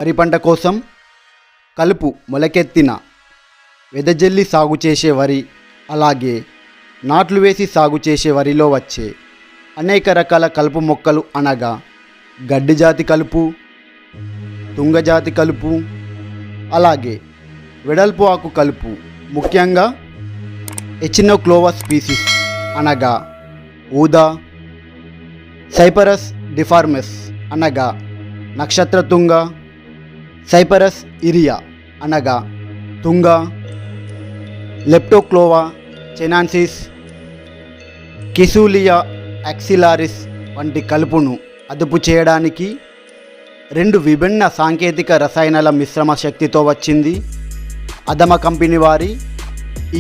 వరి పంట కోసం కలుపు మొలకెత్తిన వెదజల్లి సాగు చేసే వరి, అలాగే నాట్లు వేసి సాగు చేసే వరిలో వచ్చే అనేక రకాల కలుపు మొక్కలు అనగా గడ్డి జాతి కలుపు, తుంగజాతి కలుపు, అలాగే వెడల్పు ఆకు కలుపు, ముఖ్యంగా ఎచినోక్లోవస్ స్పీసీస్ అనగా ఊదా, సైపరస్ డిఫార్మస్ అనగా నక్షత్ర తుంగ, సైపరస్ ఇరియా అనగా తుంగ, లెప్టోక్లోవా చెనాన్సిస్, కిసూలియా యాక్సిలారిస్ వంటి కలుపును అదుపు చేయడానికి 2 విభిన్న సాంకేతిక రసాయనాల మిశ్రమ శక్తితో వచ్చింది అదమ కంపెనీ వారి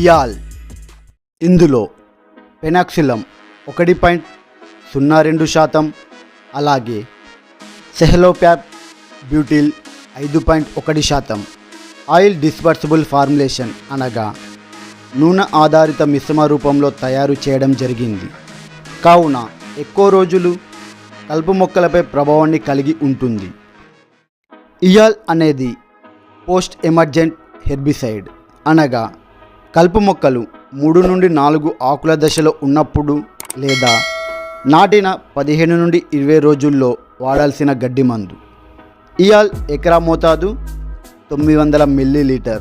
ఇయాల్. ఇందులో పెనాక్సిలం 1.02%, అలాగే సెహలోప్యాప్ బ్యూటిల్ 5.1%, ఆయిల్ డిస్పర్సిబుల్ ఫార్ములేషన్ అనగా నూనె ఆధారిత మిశ్రమ రూపంలో తయారు చేయడం జరిగింది. కావున ఎక్కువ రోజులు కలుపు మొక్కలపై ప్రభావాన్ని కలిగి ఉంటుంది. ఇయాల్ అనేది పోస్ట్ ఎమర్జెంట్ హెర్బిసైడ్ అనగా కలుపు మొక్కలు 3 నుండి 4 ఆకుల దశలో ఉన్నప్పుడు లేదా నాటిన 15 నుండి 20 రోజుల్లో వాడాల్సిన గడ్డి మందు. ఇయాల్ ఎకరా మోతాదు 900 మిల్లీలీటర్.